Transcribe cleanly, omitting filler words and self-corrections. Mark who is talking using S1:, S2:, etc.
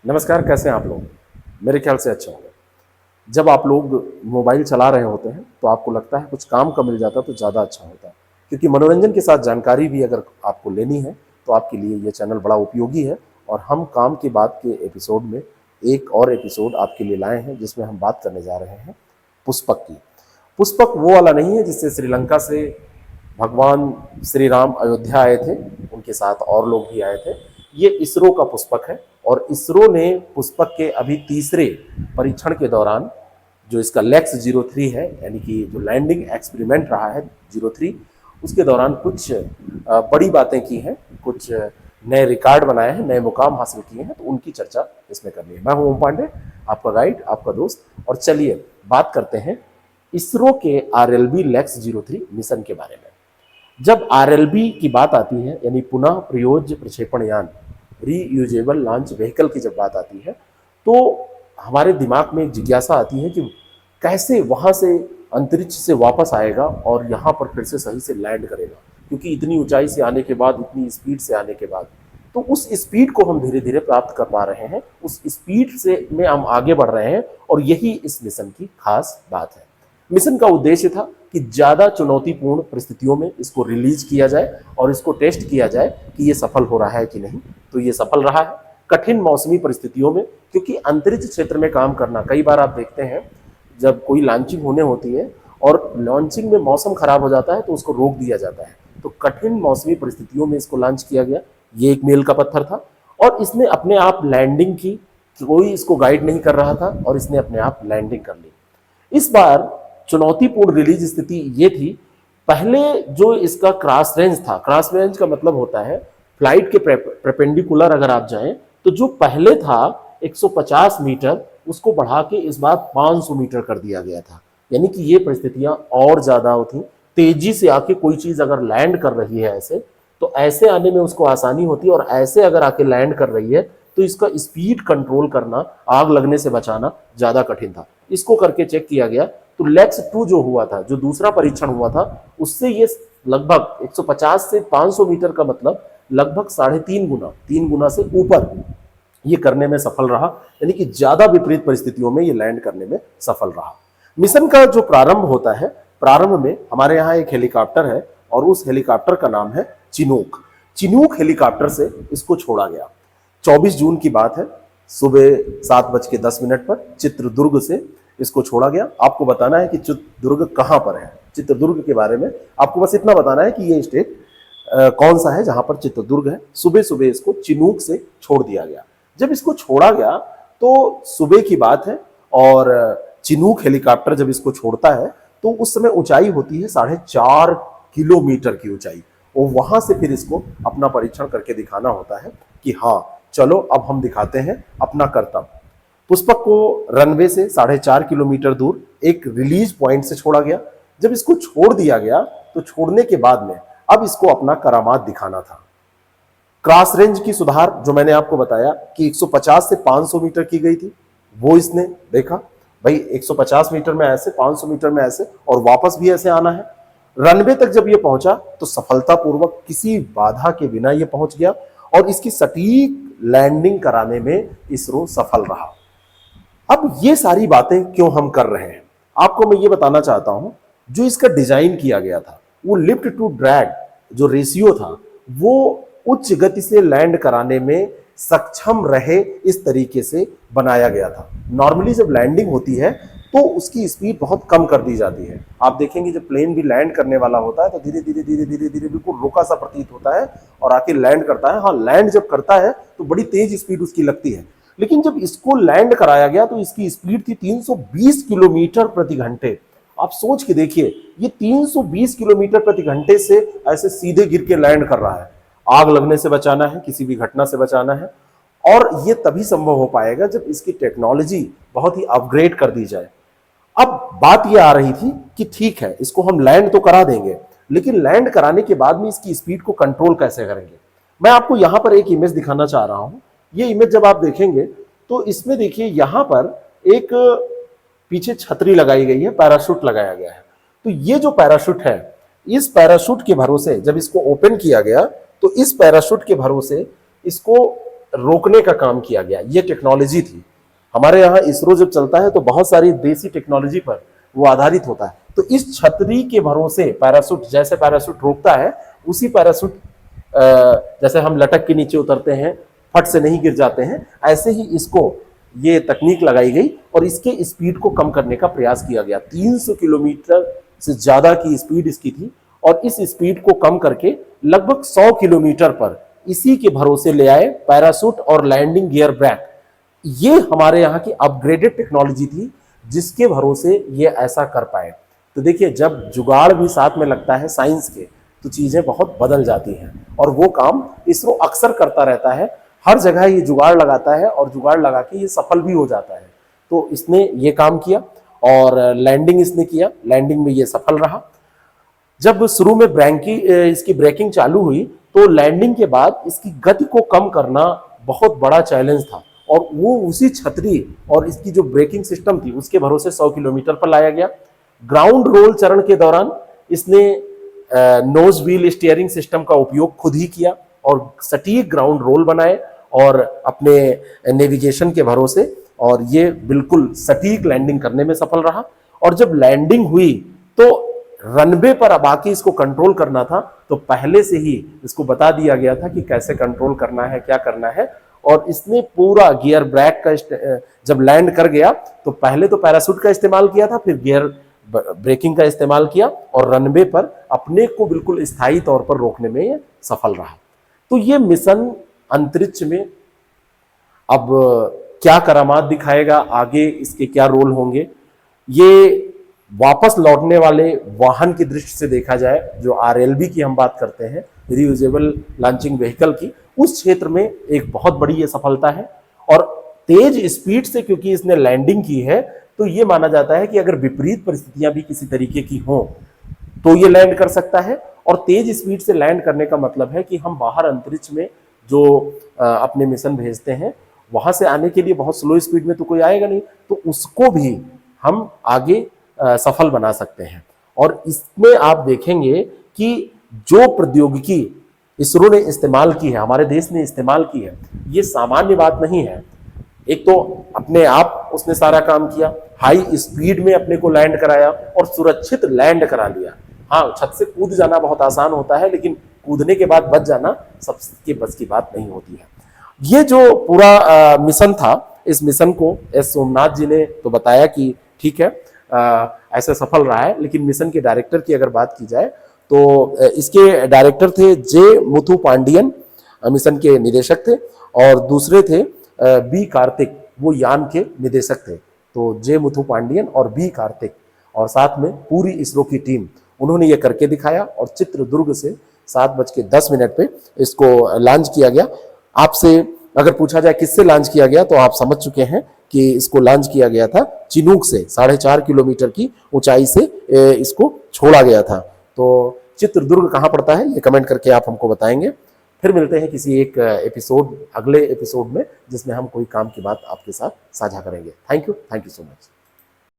S1: नमस्कार, कैसे हैं आप लोग? मेरे ख्याल से अच्छे होंगे। जब आप लोग मोबाइल चला रहे होते हैं तो आपको लगता है कुछ काम का मिल जाता तो ज़्यादा अच्छा होता है, क्योंकि मनोरंजन के साथ जानकारी भी अगर आपको लेनी है तो आपके लिए ये चैनल बड़ा उपयोगी है। और हम काम की बात के एपिसोड में एक और एपिसोड आपके लिए लाए हैं जिसमें हम बात करने जा रहे हैं पुष्पक की। पुष्पक वो वाला नहीं है जिससे श्रीलंका से भगवान श्री राम अयोध्या आए थे, उनके साथ और लोग भी आए थे। ये इसरो का पुष्पक है और इसरो ने पुष्पक के अभी तीसरे परीक्षण के दौरान जो इसका लेक्स 03 है, यानी कि जो लैंडिंग एक्सपेरिमेंट रहा है 03, उसके दौरान कुछ बड़ी बातें की हैं, कुछ नए रिकॉर्ड बनाए हैं, नए मुकाम हासिल किए हैं, तो उनकी चर्चा इसमें करनी है। मैं हूं ओम पांडे, आपका गाइड, आपका दोस्त। और चलिए बात करते हैं इसरो के RLB लेक्स 03 मिशन के बारे में। जब RLB की बात आती है, यानी पुनः प्रयोज्य प्रक्षेपण यान, रीयूजेबल लॉन्च व्हीकल की जब बात आती है, तो हमारे दिमाग में एक जिज्ञासा आती है कि कैसे वहां से अंतरिक्ष से वापस आएगा और यहाँ पर फिर से सही से लैंड करेगा, क्योंकि इतनी ऊंचाई से आने के बाद, इतनी स्पीड से आने के बाद, तो उस स्पीड को हम धीरे धीरे प्राप्त कर पा रहे हैं, उस स्पीड से में हम आगे बढ़ रहे हैं। और यही इस मिशन की खास बात है। मिशन का उद्देश्य था कि ज़्यादा चुनौतीपूर्ण परिस्थितियों में इसको रिलीज किया जाए और इसको टेस्ट किया जाए कि ये सफल हो रहा है कि नहीं। तो ये सफल रहा है कठिन मौसमी परिस्थितियों में, क्योंकि अंतरिक्ष क्षेत्र में काम करना, कई बार आप देखते हैं जब कोई लॉन्चिंग होने होती है और लॉन्चिंग में मौसम खराब हो जाता है तो उसको रोक दिया जाता है। तो कठिन मौसमी परिस्थितियों में इसको लॉन्च किया गया। ये एक मील का पत्थर था और इसने अपने आप लैंडिंग की, कोई इसको गाइड नहीं कर रहा था और इसने अपने आप लैंडिंग कर ली। इस बार चुनौतीपूर्ण रिलीज स्थिति ये थी, पहले जो इसका क्रॉस रेंज था, क्रॉस रेंज का मतलब होता है फ्लाइट के परपेंडिकुलर अगर आप जाएं, तो जो पहले था 150 मीटर, उसको बढ़ा के इस बार 500 मीटर कर दिया गया था। यानी कि ये परिस्थितियां और ज्यादा थी। तेजी से आके कोई चीज अगर लैंड कर रही है ऐसे, तो ऐसे आने में उसको आसानी होती है, और ऐसे अगर आके लैंड कर रही है तो इसका स्पीड कंट्रोल करना, आग लगने से बचाना ज्यादा कठिन था। इसको करके चेक किया गया तो लेक्स 2 जो हुआ था, जो दूसरा परीक्षण हुआ था, उससे ये लगभग 150 से 500 मीटर का मतलब लगभग 3.5 गुना, 3 गुना से ऊपर ये करने में सफल रहा। यानी कि ज्यादा विपरीत परिस्थितियों में ये लैंड करने में सफल रहा। मिशन का जो प्रारंभ होता है, प्रारंभ में हमारे यहाँ एक हेलीकॉप्टर है और उस हेलीकॉप्टर का नाम है चिनूक। चिनूक हेलीकॉप्टर से इसको छोड़ा गया। 24 जून की बात है, सुबह 7:10 पर चित्रदुर्ग से इसको छोड़ा गया। आपको बताना है कि चित्रदुर्ग कहां पर है। चित्रदुर्ग के बारे में आपको बस इतना बताना है कि ये स्टेट कौन सा है जहां पर चित्रदुर्ग है। सुबह सुबह इसको चिनूक से छोड़ दिया गया। जब इसको छोड़ा गया तो सुबह की बात है, और चिनूक हेलीकॉप्टर जब इसको छोड़ता है तो उस समय ऊंचाई होती है 4.5 किलोमीटर की ऊंचाई, और वहां से फिर इसको अपना परीक्षण करके दिखाना होता है कि हाँ चलो अब हम दिखाते हैं अपना कर्तव्य। पुष्पक को रनवे से 4.5 किलोमीटर दूर एक रिलीज पॉइंट से छोड़ा गया। जब इसको छोड़ दिया गया तो छोड़ने के बाद में अब इसको अपना करामात दिखाना था। क्रॉस रेंज की सुधार जो मैंने आपको बताया कि 150 से 500 मीटर की गई थी, वो इसने देखा। भाई 150 मीटर में ऐसे, 500 मीटर में ऐसे, और वापस भी ऐसे आना है। रनवे तक जब ये पहुंचा तो सफलतापूर्वक किसी बाधा के बिना ये पहुंच गया और इसकी सटीक लैंडिंग कराने में इसरो सफल रहा। अब ये सारी बातें क्यों हम कर रहे हैं, आपको मैं ये बताना चाहता हूं। जो इसका डिजाइन किया गया था, वो लिफ्ट टू ड्रैग जो रेशियो था, वो उच्च गति से लैंड कराने में सक्षम रहे, इस तरीके से बनाया गया था। नॉर्मली जब लैंडिंग होती है तो उसकी स्पीड बहुत कम कर दी जाती है। आप देखेंगे जब प्लेन भी लैंड करने वाला होता है तो धीरे धीरे धीरे धीरे धीरे बिल्कुल रुका सा प्रतीत होता है और आके लैंड करता है। हाँ, लैंड जब करता है तो बड़ी तेज स्पीड उसकी लगती है, लेकिन जब इसको लैंड कराया गया तो इसकी स्पीड थी 320 किलोमीटर प्रति घंटे। आप सोच के देखिए, ये 320 किलोमीटर प्रति घंटे से ऐसे सीधे गिर के लैंड कर रहा है। आग लगने से बचाना है, किसी भी घटना से बचाना है, और ये तभी संभव हो पाएगा जब इसकी टेक्नोलॉजी बहुत ही अपग्रेड कर दी जाए। अब बात ये आ रही थी कि ठीक है, इसको हम लैंड तो करा देंगे, लेकिन लैंड कराने के बाद में इसकी स्पीड को कंट्रोल कैसे करेंगे। मैं आपको यहां पर एक इमेज दिखाना चाह रहा हूं। ये इमेज जब आप देखेंगे तो इसमें देखिए यहां पर एक पीछे छतरी लगाई गई है, पैराशूट लगाया गया है। तो ये जो पैराशूट है, इस पैराशूट के भरोसे जब इसको ओपन किया गया तो इस पैराशूट के भरोसे इसको रोकने का काम किया गया, ये टेक्नोलॉजी थी। हमारे यहाँ इसरो जब चलता है तो बहुत सारी देसी टेक्नोलॉजी पर वो आधारित होता है। तो इस छतरी के भरोसे पैराशूट, जैसे पैराशूट रोकता है उसी पैराशूट जैसे हम लटक के नीचे उतरते हैं, फट से नहीं गिर जाते हैं, ऐसे ही इसको ये तकनीक लगाई गई और इसके स्पीड को कम करने का प्रयास किया गया। 300 किलोमीटर से ज्यादा की स्पीड इसकी थी और इस स्पीड को कम करके लगभग 100 किलोमीटर पर इसी के भरोसे ले आए पैराशूट और लैंडिंग गियर ब्रेक। ये हमारे यहाँ की अपग्रेडेड टेक्नोलॉजी थी जिसके भरोसे ये ऐसा कर पाए। तो देखिए, जब जुगाड़ भी साथ में लगता है साइंस के तो चीजें बहुत बदल जाती हैं और वो काम इसरो अक्सर करता रहता है। हर जगह ये जुगाड़ लगाता है और जुगाड़ लगा के ये सफल भी हो जाता है। तो इसने ये काम किया और लैंडिंग इसने किया, लैंडिंग में ये सफल रहा। जब शुरू में इसकी ब्रेकिंग चालू हुई तो लैंडिंग के बाद इसकी गति को कम करना बहुत बड़ा चैलेंज था और वो उसी छतरी और इसकी जो ब्रेकिंग सिस्टम थी उसके भरोसे 100 किलोमीटर पर लाया गया। ग्राउंड रोल चरण के दौरान इसने नोज व्हील स्टीयरिंग सिस्टम का उपयोग खुद ही किया और सटीक ग्राउंड रोल बनाए और अपने नेविगेशन के भरोसे, और ये बिल्कुल सटीक लैंडिंग करने में सफल रहा। और जब लैंडिंग हुई तो रनवे पर अब आके इसको कंट्रोल करना था, तो पहले से ही इसको बता दिया गया था कि कैसे कंट्रोल करना है, क्या करना है। और इसने पूरा गियर ब्रेक का जब लैंड कर गया तो पहले तो पैराशूट का इस्तेमाल किया था, फिर गियर ब्रेकिंग का इस्तेमाल किया और रनवे पर अपने को बिल्कुल स्थायी तौर पर रोकने में ये सफल रहा। तो ये मिशन अंतरिक्ष में अब क्या करामात दिखाएगा, आगे इसके क्या रोल होंगे, ये वापस लौटने वाले वाहन की दृष्टि से देखा जाए, जो RLV की हम बात करते हैं, रियूजेबल लॉन्चिंग व्हीकल की, उस क्षेत्र में एक बहुत बड़ी ये सफलता है। और तेज स्पीड से क्योंकि इसने लैंडिंग की है तो ये माना जाता है कि अगर विपरीत परिस्थितियां भी किसी तरीके की हों तो ये लैंड कर सकता है। और तेज स्पीड से लैंड करने का मतलब है कि हम बाहर अंतरिक्ष में जो अपने मिशन भेजते हैं वहां से आने के लिए बहुत स्लो स्पीड में तो कोई आएगा नहीं, तो उसको भी हम आगे सफल बना सकते हैं। और इसमें आप देखेंगे कि जो प्रौद्योगिकी इसरो ने इस्तेमाल की है, हमारे देश ने इस्तेमाल की है, ये सामान्य बात नहीं है। एक तो अपने आप उसने सारा काम किया, हाई स्पीड में अपने को लैंड कराया और सुरक्षित लैंड करा लिया। हाँ, छत से कूद जाना बहुत आसान होता है, लेकिन कूदने के बाद बच जाना सबके बस की बात नहीं होती है। ये जो पूरा मिशन था, इस मिशन को एस सोमनाथ जी ने तो बताया कि ठीक है ऐसे सफल रहा है, लेकिन मिशन के डायरेक्टर की अगर बात की जाए तो इसके डायरेक्टर थे जे मुथुपांडियन, मिशन के निदेशक थे, और दूसरे थे बी कार्तिक, वो यान के निदेशक थे। तो जे मुथुपांडियन और बी कार्तिक और साथ में पूरी इसरो की टीम, उन्होंने ये करके दिखाया और चित्रदुर्ग से 7:10 पे इसको लॉन्च किया गया। आपसे अगर पूछा जाए किससे लॉन्च किया गया तो आप समझ चुके हैं कि इसको लॉन्च किया गया था चिनूक से, 4.5 किलोमीटर की ऊंचाई से इसको छोड़ा गया था। तो चित्रदुर्ग कहाँ पड़ता है ये कमेंट करके आप हमको बताएंगे। फिर मिलते हैं किसी एक अगले एपिसोड में, जिसमें हम कोई काम की बात आपके साथ साझा करेंगे। Thank you so much.